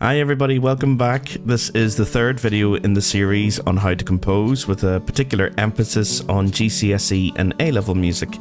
Hi everybody, welcome back. This is the third video in the series on how to compose, with a particular emphasis on GCSE and A-level music.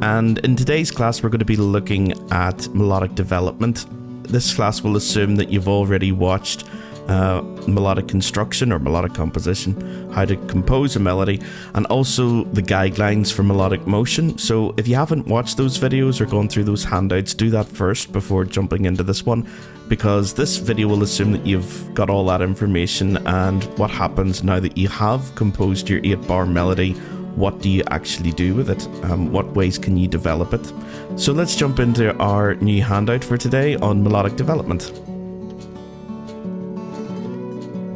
And in today's class we're going to be looking at melodic development. This class will assume that you've already watched melodic construction or melodic composition, how to compose a melody, and also the guidelines for melodic motion. So if you haven't watched those videos or gone through those handouts, do that first before jumping into this one, because this video will assume that you've got all that information and what happens now that you have composed your 8-bar melody. What do you actually do with it? What ways can you develop it? So let's jump into our new handout for today on melodic development.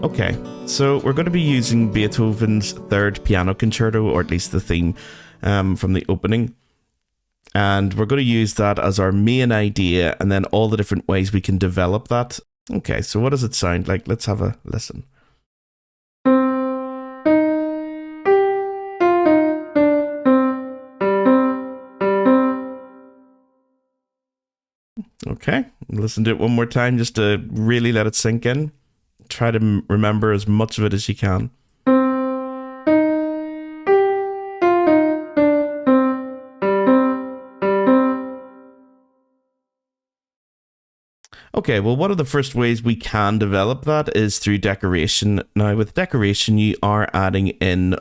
Okay, so we're going to be using Beethoven's Third Piano Concerto, or at least the theme from the opening. And we're going to use that as our main idea, and then all the different ways we can develop that. Okay, so what does it sound like? Let's have a listen. Okay, listen to it one more time just to really let it sink in. Try to remember as much of it as you can. Okay, well, one of the first ways we can develop that is through decoration. Now, with decoration, you are adding in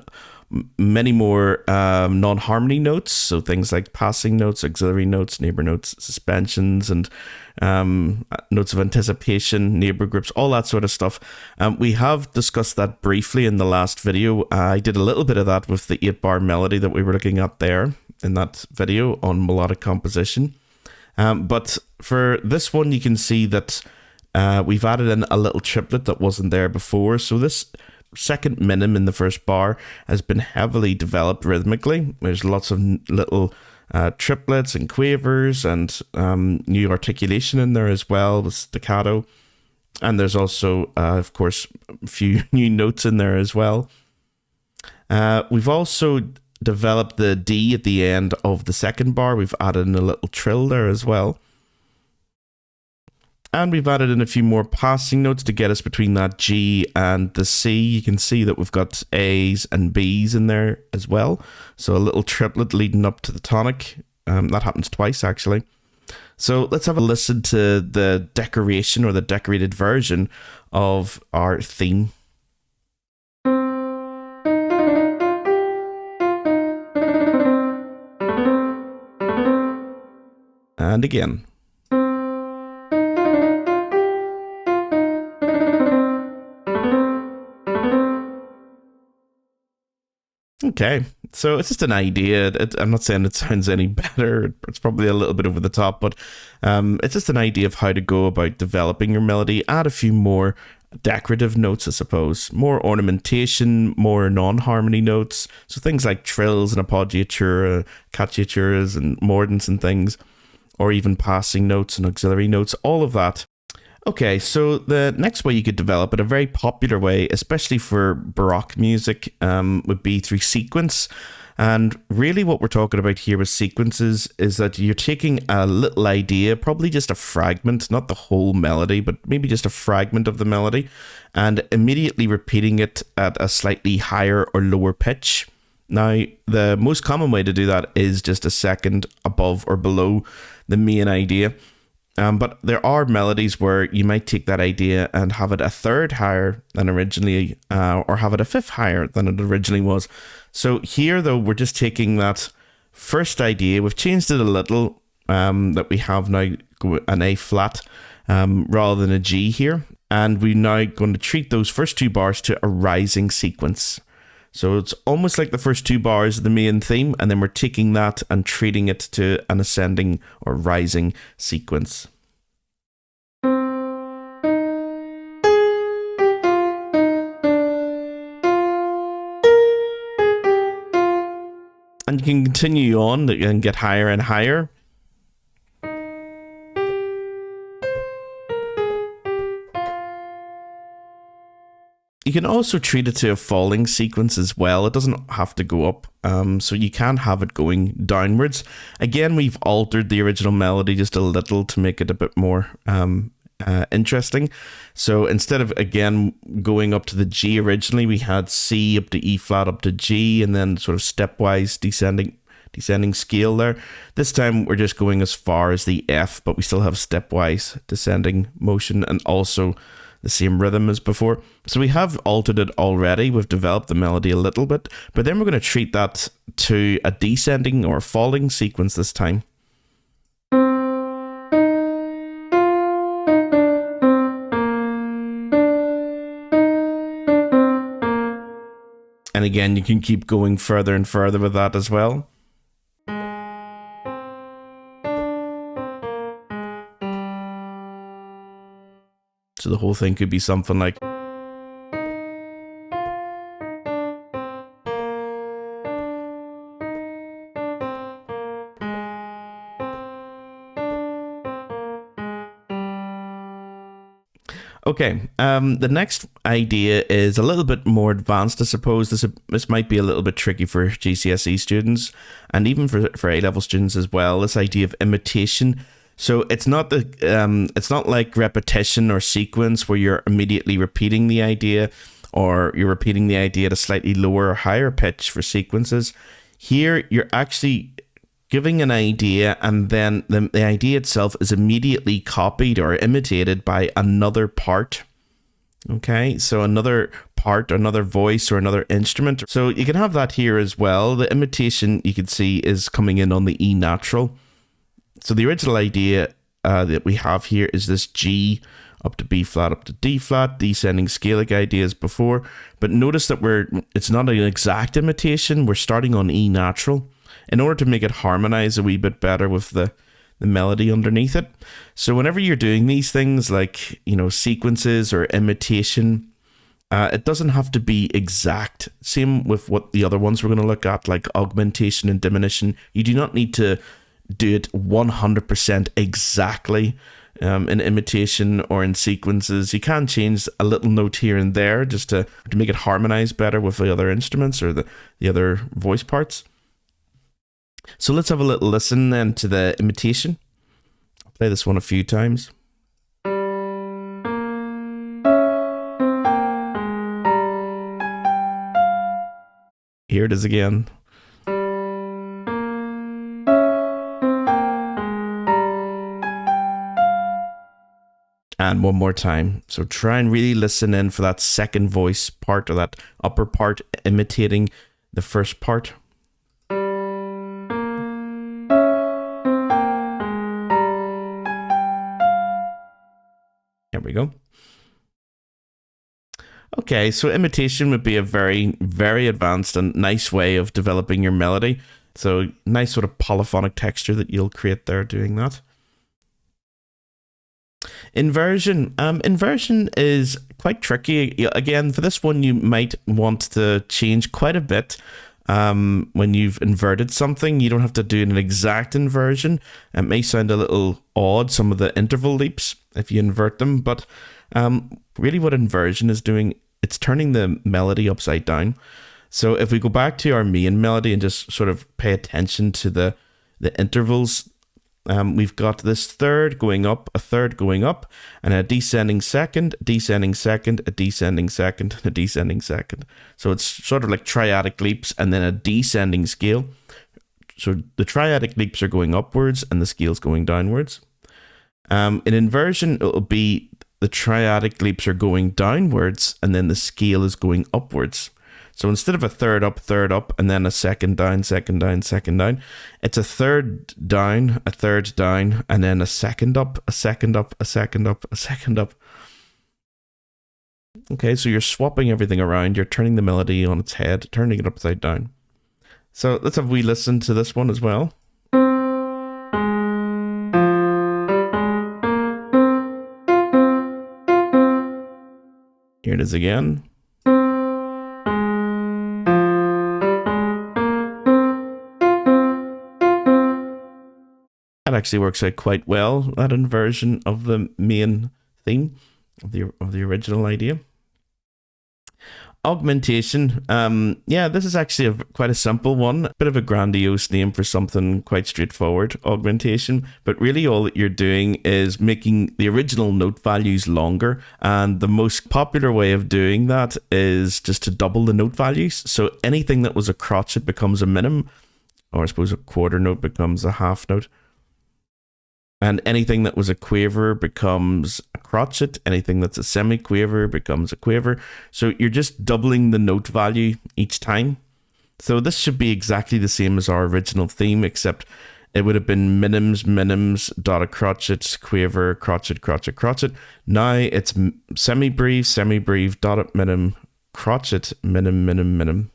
many more non-harmony notes, so things like passing notes, auxiliary notes, neighbor notes, suspensions, and notes of anticipation, neighbor groups, all that sort of stuff. We have discussed that briefly in the last video. I did a little bit of that with the 8-bar melody that we were looking at there in that video on melodic composition. But for this one, you can see that we've added in a little triplet that wasn't there before. So this second minim in the first bar has been heavily developed rhythmically. There's lots of little triplets and quavers and new articulation in there as well with staccato. And there's also, of course, a few new notes in there as well. We've also developed the D at the end of the second bar. We've added in a little trill there as well. And we've added in a few more passing notes to get us between that G and the C. You can see that we've got A's and B's in there as well. So a little triplet leading up to the tonic. That happens twice, actually. So let's have a listen to the decoration, or the decorated version of our theme. And again. Okay, so it's just an idea. I'm not saying it sounds any better. It's probably a little bit over the top, but it's just an idea of how to go about developing your melody. Add a few more decorative notes, I suppose. More ornamentation, more non-harmony notes. So things like trills and appoggiatura, cacciaturas and mordents and things. Or even passing notes and auxiliary notes, all of that. Okay, so the next way you could develop it, a very popular way, especially for Baroque music, would be through sequence. And really what we're talking about here with sequences is that you're taking a little idea, probably just a fragment, not the whole melody, but maybe just a fragment of the melody, and immediately repeating it at a slightly higher or lower pitch. Now, the most common way to do that is just a second above or below the main idea. But there are melodies where you might take that idea and have it a third higher than originally, or have it a fifth higher than it originally was. So here, though, we're just taking that first idea. We've changed it a little, that we have now an A flat rather than a G here. And we're now going to treat those first two bars to a rising sequence. So it's almost like the first two bars of the main theme, and then we're taking that and treating it to an ascending or rising sequence. And you can continue on and get higher and higher. You can also treat it to a falling sequence as well. It doesn't have to go up, so you can have it going downwards. Again, we've altered the original melody just a little to make it a bit more interesting. So instead of again going up to the G originally, we had C up to E flat up to G, and then sort of stepwise descending scale there. This time we're just going as far as the F, but we still have stepwise descending motion and also the same rhythm as before. So we have altered it already. We've developed the melody a little bit, but then we're going to treat that to a descending or falling sequence this time. And again, you can keep going further and further with that as well. So the whole thing could be something like... Okay, the next idea is a little bit more advanced, I suppose. This might be a little bit tricky for GCSE students and even for A-level students as well. This idea of imitation. So it's not like repetition or sequence where you're immediately repeating the idea, or you're repeating the idea at a slightly lower or higher pitch for sequences. Here, you're actually giving an idea, and then the idea itself is immediately copied or imitated by another part. Okay, so another part, another voice, or another instrument. So you can have that here as well. The imitation, you can see, is coming in on the E natural. So the original idea that we have here is this G up to B flat up to D flat, descending scalic idea as before. But notice that it's not an exact imitation. We're starting on E natural in order to make it harmonize a wee bit better with the melody underneath it. So whenever you're doing these things like, sequences or imitation, it doesn't have to be exact. Same with what the other ones we're going to look at, like augmentation and diminution. You do not need to do it 100% exactly in imitation or in sequences. You can change a little note here and there just to make it harmonize better with the other instruments or the other voice parts. So let's have a little listen then to the imitation. I'll play this one a few times. Here it is again. And one more time. So try and really listen in for that second voice part, or that upper part imitating the first part. There we go. Okay, so imitation would be a very, very advanced and nice way of developing your melody. So nice sort of polyphonic texture that you'll create there doing that. Inversion. Inversion is quite tricky. Again, for this one, you might want to change quite a bit. When you've inverted something, you don't have to do an exact inversion. It may sound a little odd, some of the interval leaps, if you invert them, but really what inversion is doing, it's turning the melody upside down. So if we go back to our main melody and just sort of pay attention to the intervals, we've got this third going up, a third going up, and a descending second, a descending second, a descending second, and a descending second. So it's sort of like triadic leaps and then a descending scale. So the triadic leaps are going upwards and the scale's going downwards. In inversion, it'll be the triadic leaps are going downwards and then the scale is going upwards. So instead of a third up, and then a second down, second down, second down, it's a third down, and then a second up, a second up, a second up, a second up. Okay, so you're swapping everything around. You're turning the melody on its head, turning it upside down. So let's have a wee listen to this one as well. Here it is again. That actually works out quite well, that inversion of the main theme of the original idea. Augmentation. Yeah, this is actually quite a simple one. Bit of a grandiose name for something quite straightforward, augmentation. But really all that you're doing is making the original note values longer. And the most popular way of doing that is just to double the note values. So anything that was a crotchet becomes a minim, or I suppose a quarter note becomes a half note. And anything that was a quaver becomes a crotchet. Anything that's a semi-quaver becomes a quaver. So you're just doubling the note value each time. So this should be exactly the same as our original theme, except it would have been minims, minims, dot a crotchet, quaver, crotchet, crotchet, crotchet. Now it's semi-breve, semi-breve, dot at minim, crotchet, minim, minim, minim.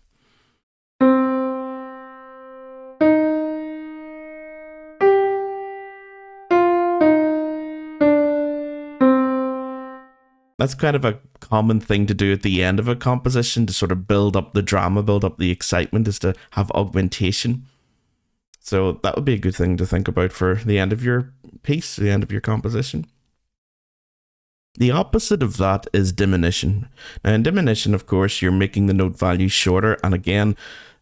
That's kind of a common thing to do at the end of a composition to sort of build up the drama, build up the excitement, is to have augmentation. So that would be a good thing to think about for the end of your piece, the end of your composition. The opposite of that is diminution. Now in diminution, of course, you're making the note value shorter. And again,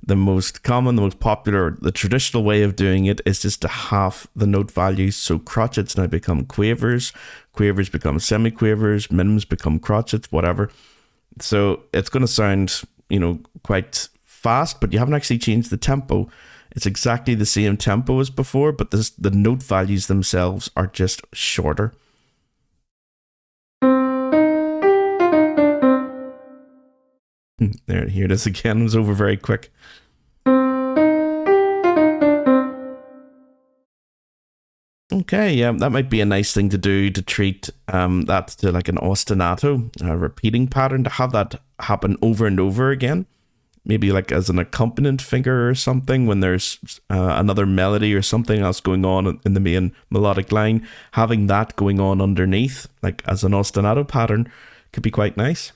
the most common, the most popular, the traditional way of doing it is just to half the note values. So crotchets now become quavers, quavers become semi-quavers, minims become crotchets, whatever. So it's going to sound, quite fast, but you haven't actually changed the tempo. It's exactly the same tempo as before, but the note values themselves are just shorter. Here it is again. It was over very quick. Okay, yeah, that might be a nice thing to do, to treat that to like an ostinato, a repeating pattern, to have that happen over and over again. Maybe like as an accompaniment figure or something, when there's another melody or something else going on in the main melodic line, having that going on underneath, like as an ostinato pattern, could be quite nice.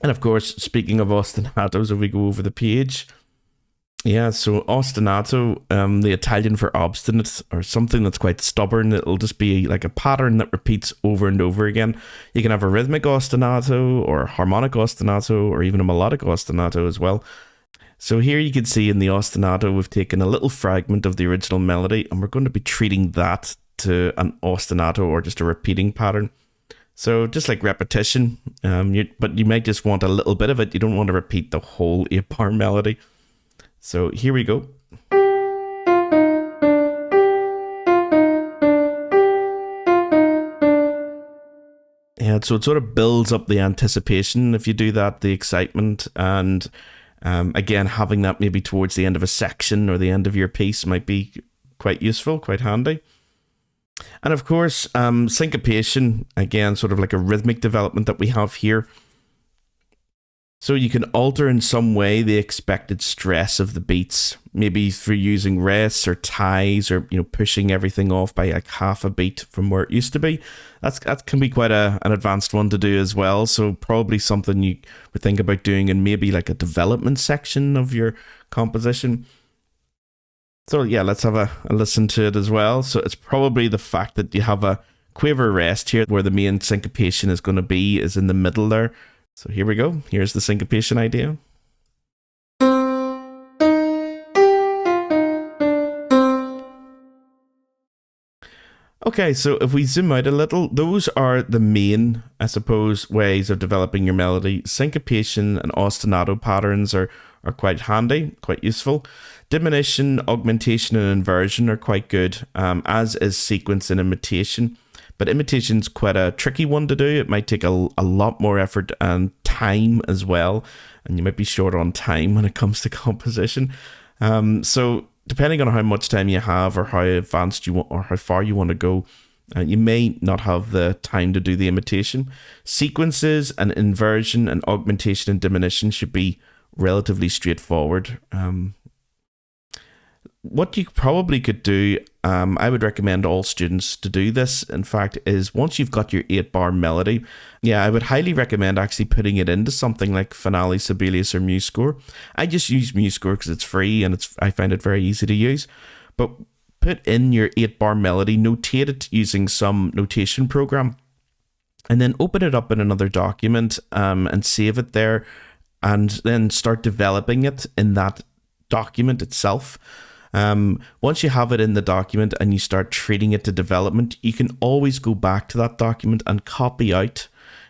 And of course, speaking of ostinatos, if we go over the page, yeah, so ostinato, the Italian for obstinate, or something that's quite stubborn, it'll just be like a pattern that repeats over and over again. You can have a rhythmic ostinato, or harmonic ostinato, or even a melodic ostinato as well. So here you can see in the ostinato, we've taken a little fragment of the original melody, and we're going to be treating that to an ostinato, or just a repeating pattern. So just like repetition, but you might just want a little bit of it. You don't want to repeat the whole 8-bar melody. So here we go. Yeah, so it sort of builds up the anticipation if you do that, the excitement, and again, having that maybe towards the end of a section or the end of your piece might be quite useful, quite handy. And of course, syncopation, again, sort of like a rhythmic development that we have here. So you can alter in some way the expected stress of the beats, maybe through using rests or ties, or pushing everything off by like half a beat from where it used to be. That can be quite an advanced one to do as well. So probably something you would think about doing in maybe like a development section of your composition. So yeah, let's have a listen to it as well. So it's probably the fact that you have a quaver rest here, where the main syncopation is going to be, is in the middle there. So here we go. Here's the syncopation idea. Okay, so if we zoom out a little, those are the main, I suppose, ways of developing your melody. Syncopation and ostinato patterns are quite handy, quite useful. Diminution, augmentation, and inversion are quite good, as is sequence and imitation. But imitation's quite a tricky one to do. It might take a lot more effort and time as well, and you might be short on time when it comes to composition. So depending on how much time you have, or how advanced you want, or how far you want to go, you may not have the time to do the imitation. Sequences and inversion and augmentation and diminution should be relatively straightforward. What you probably could do, I would recommend all students to do this, in fact, is once you've got your 8-bar melody, I would highly recommend actually putting it into something like Finale, Sibelius, or MuseScore. I just use MuseScore because it's free and I find it very easy to use. But put in your 8-bar melody, notate it using some notation program, and then open it up in another document and save it there. and then start developing it in that document itself. Once you have it in the document and you start treating it to development, you can always go back to that document and copy out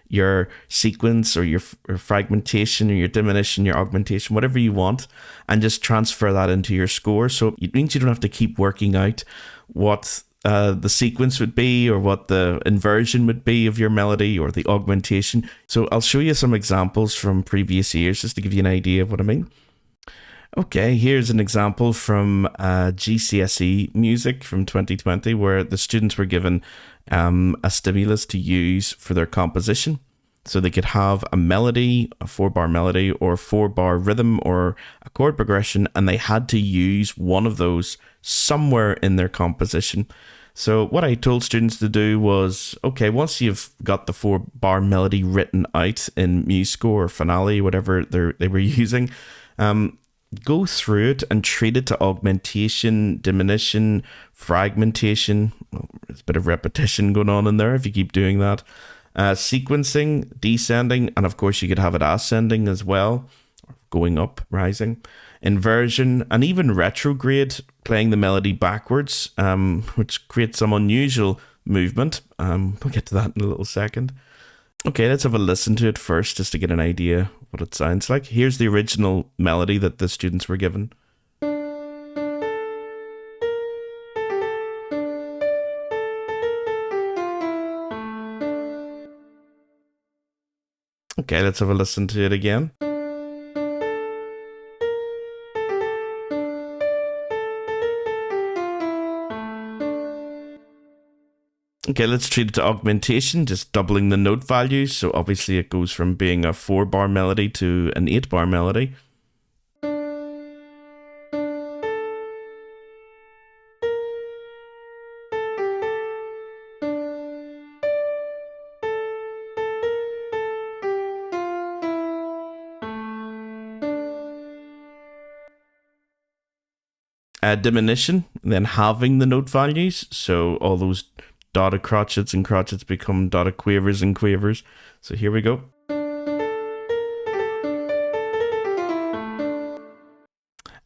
your sequence or your fragmentation or your diminution, your augmentation, whatever you want, and just transfer that into your score. So it means you don't have to keep working out what the sequence would be or what the inversion would be of your melody or the augmentation. So I'll show you some examples from previous years just to give you an idea of what I mean. Okay, here's an example from GCSE music from 2020 where the students were given a stimulus to use for their composition. So they could have a melody, a 4-bar melody, or a 4-bar rhythm, or a chord progression, and they had to use one of those somewhere in their composition. So what I told students to do was, okay, once you've got the 4-bar melody written out in MuseScore or Finale, whatever they were using, go through it and treat it to augmentation, diminution, fragmentation. Well, there's a bit of repetition going on in there if you keep doing that. Sequencing, descending, and of course you could have it ascending as well, going up, rising, inversion, and even retrograde, playing the melody backwards, which creates some unusual movement. We'll get to that in a little second. Okay, let's have a listen to it first just to get an idea what it sounds like. Here's the original melody that the students were given. Okay, let's have a listen to it again. Okay, let's treat it to augmentation, just doubling the note values. So obviously it goes from being a 4-bar melody to an 8-bar melody. Diminution, then halving the note values. So all those dotted crotchets and crotchets become dotted quavers and quavers. So here we go.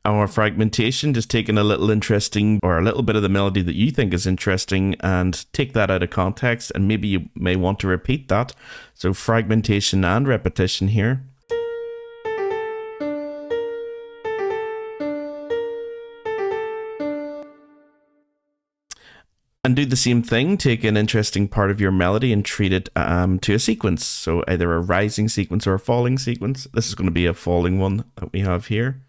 Our fragmentation, just taking a little interesting or a little bit of the melody that you think is interesting and take that out of context, and maybe you may want to repeat that. So fragmentation and repetition here. And do the same thing, take an interesting part of your melody and treat it to a sequence. So either a rising sequence or a falling sequence. This is going to be a falling one that we have here.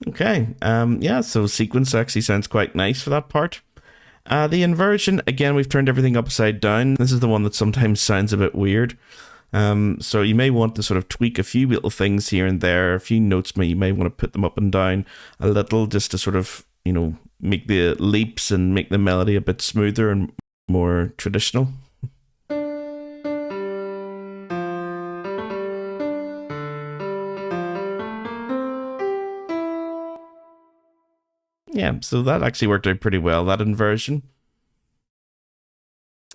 Okay, yeah, so sequence actually sounds quite nice for that part. The inversion, again, we've turned everything upside down. This is the one that sometimes sounds a bit weird. So you may want to sort of tweak a few little things here and there, a few notes, you may want to put them up and down a little just to sort of, make the leaps and make the melody a bit smoother and more traditional. Yeah, so that actually worked out pretty well, that inversion.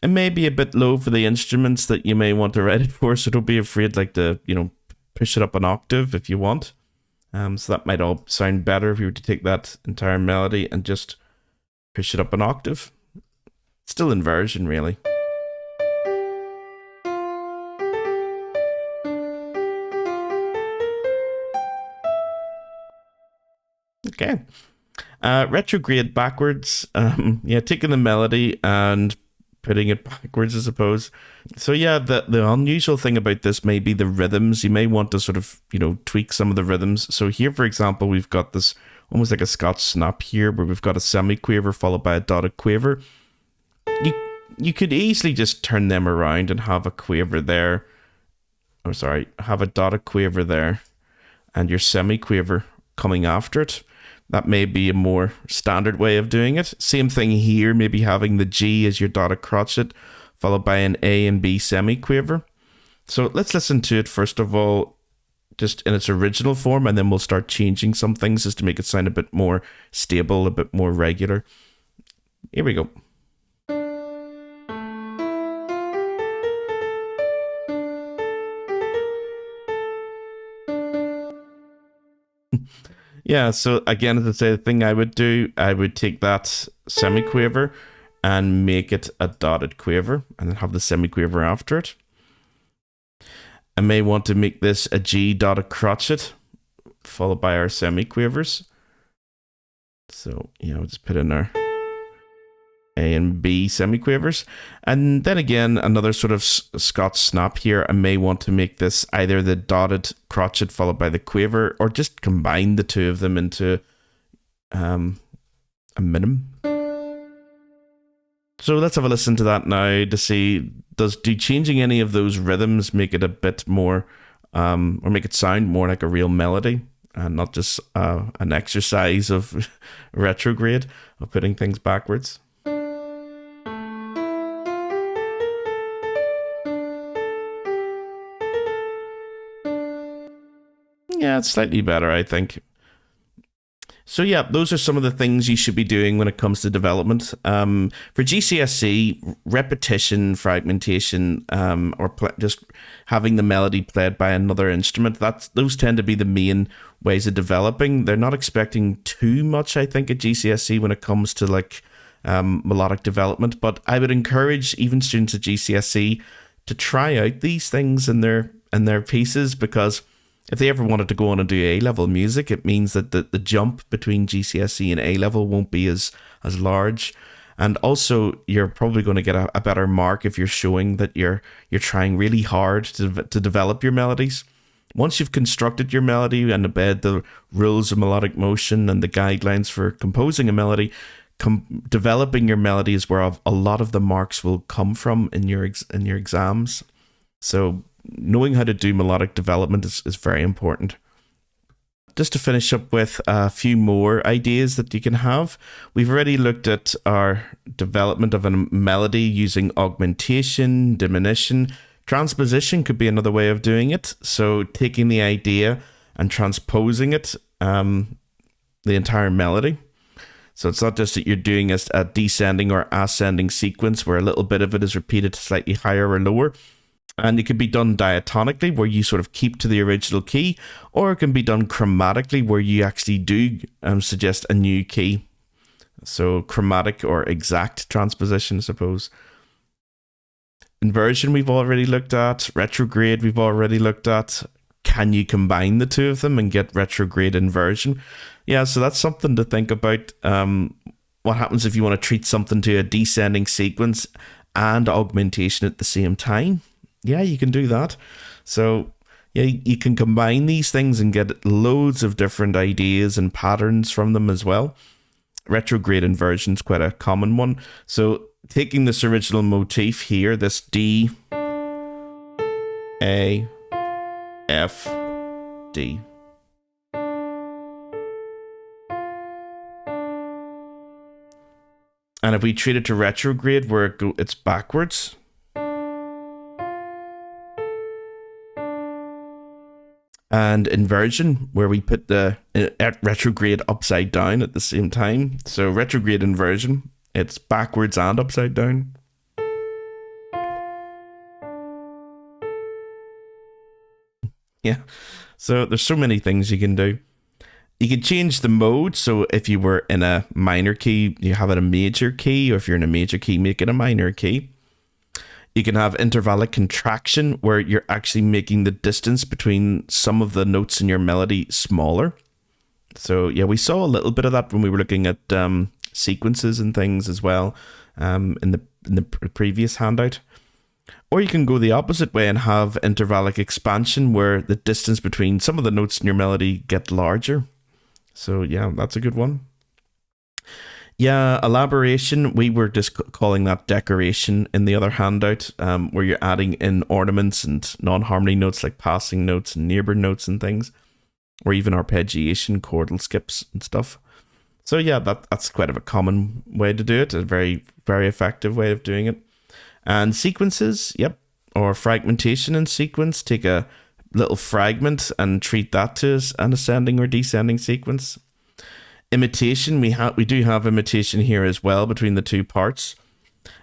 It may be a bit low for the instruments that you may want to write it for, so don't be afraid to, push it up an octave if you want. So that might all sound better if you were to take that entire melody and just push it up an octave. Still inversion, really. Okay. Retrograde backwards. Taking the melody and putting it backwards, I suppose. So yeah, the unusual thing about this may be the rhythms. You may want to sort of, tweak some of the rhythms. So here, for example, we've got this almost like a Scotch snap here where we've got a semi-quaver followed by a dotted quaver. You could easily just turn them around and have a quaver there. Oh, sorry, have a dotted quaver there and your semi-quaver coming after it. That may be a more standard way of doing it. Same thing here, maybe having the G as your dotted crotchet, followed by an A and B semi-quaver. So let's listen to it first of all, just in its original form, and then we'll start changing some things just to make it sound a bit more stable, a bit more regular. Here we go. Yeah, so again, as I say, the thing I would do, I would take that semiquaver and make it a dotted quaver and then have the semiquaver after it. I may want to make this a G dotted crotchet followed by our semiquavers. So, we'll just put in our A and B semiquavers. And then again, another sort of Scotch snap here. I may want to make this either the dotted crotchet followed by the quaver, or just combine the two of them into a minim. So let's have a listen to that now to see, do changing any of those rhythms make it a bit more, or make it sound more like a real melody and not just an exercise of retrograde, of putting things backwards. Yeah, it's slightly better, I think. So yeah, those are some of the things you should be doing when it comes to development. For GCSE, repetition, fragmentation, or just having the melody played by another instrument, those tend to be the main ways of developing. They're not expecting too much, I think, at GCSE when it comes to like melodic development. But I would encourage even students at GCSE to try out these things in their pieces, because if they ever wanted to go on and do A-level music, it means that the jump between GCSE and A-level won't be as large. And also, you're probably going to get a better mark if you're showing that you're trying really hard to develop your melodies. Once you've constructed your melody and embed the rules of melodic motion and the guidelines for composing a melody, developing your melody is where a lot of the marks will come from in your exams. So knowing how to do melodic development is very important. Just to finish up with a few more ideas that you can have. We've already looked at our development of a melody using augmentation, diminution. Transposition could be another way of doing it. So taking the idea and transposing it, the entire melody. So it's not just that you're doing a descending or ascending sequence where a little bit of it is repeated slightly higher or lower. And it can be done diatonically, where you sort of keep to the original key, or it can be done chromatically, where you actually do suggest a new key. So chromatic or exact transposition, I suppose. Inversion we've already looked at. Retrograde we've already looked at. Can you combine the two of them and get retrograde inversion? Yeah, so that's something to think about. What happens if you want to treat something to a descending sequence and augmentation at the same time? Yeah, you can do that. So yeah, you can combine these things and get loads of different ideas and patterns from them as well. Retrograde inversion is quite a common one. So taking this original motif here, this D, A, F, D. And if we treat it to retrograde, where it's backwards. And inversion, where we put the retrograde upside down at the same time. So retrograde inversion, it's backwards and upside down. Yeah, so there's so many things you can do. You can change the mode. So if you were in a minor key, you have it a major key, or if you're in a major key, make it a minor key. You can have intervallic contraction, where you're actually making the distance between some of the notes in your melody smaller. So yeah, we saw a little bit of that when we were looking at sequences and things as well in the previous handout. Or you can go the opposite way and have intervallic expansion, where the distance between some of the notes in your melody get larger. So yeah, that's a good one. Yeah, elaboration, we were just calling that decoration in the other handout, where you're adding in ornaments and non-harmony notes like passing notes and neighbor notes and things, or even arpeggiation, chordal skips and stuff. So yeah, that's quite a common way to do it, a very, very effective way of doing it. And sequences, yep, or fragmentation in sequence, take a little fragment and treat that to an ascending or descending sequence. Imitation, we do have imitation here as well between the two parts.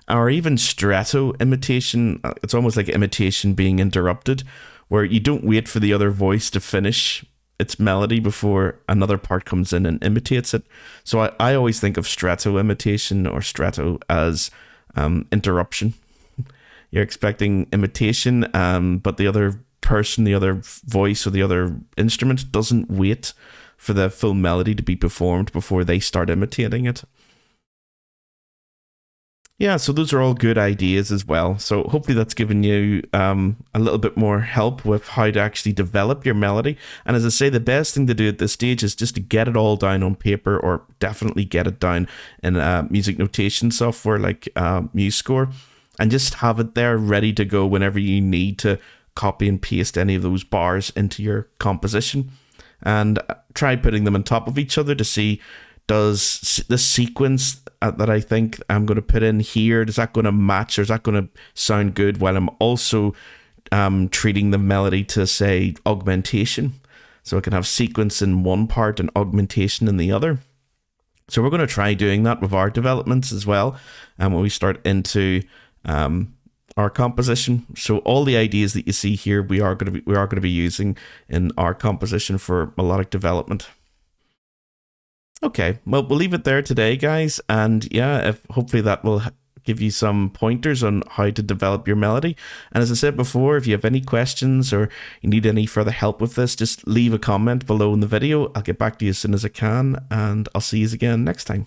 Or even stretto imitation, it's almost like imitation being interrupted, where you don't wait for the other voice to finish its melody before another part comes in and imitates it. So I always think of stretto imitation or stretto as interruption. You're expecting imitation, but the other person, the other voice, or the other instrument doesn't wait for the full melody to be performed before they start imitating it. Yeah, so those are all good ideas as well. So hopefully that's given you a little bit more help with how to actually develop your melody. And as I say, the best thing to do at this stage is just to get it all down on paper, or definitely get it down in music notation software like MuseScore, and just have it there ready to go whenever you need to copy and paste any of those bars into your composition. And try putting them on top of each other to see, does the sequence that I think I'm going to put in here, is that going to match, or is that going to sound good while I'm also treating the melody to, say, augmentation? So I can have sequence in one part and augmentation in the other. So we're going to try doing that with our developments as well, and when we start into our composition. So all the ideas that you see here, we are going to be using in our composition for melodic development. Okay, well, we'll leave it there today, guys. And yeah, hopefully that will give you some pointers on how to develop your melody. And as I said before, if you have any questions or you need any further help with this, just leave a comment below in the video. I'll get back to you as soon as I can, and I'll see you again next time.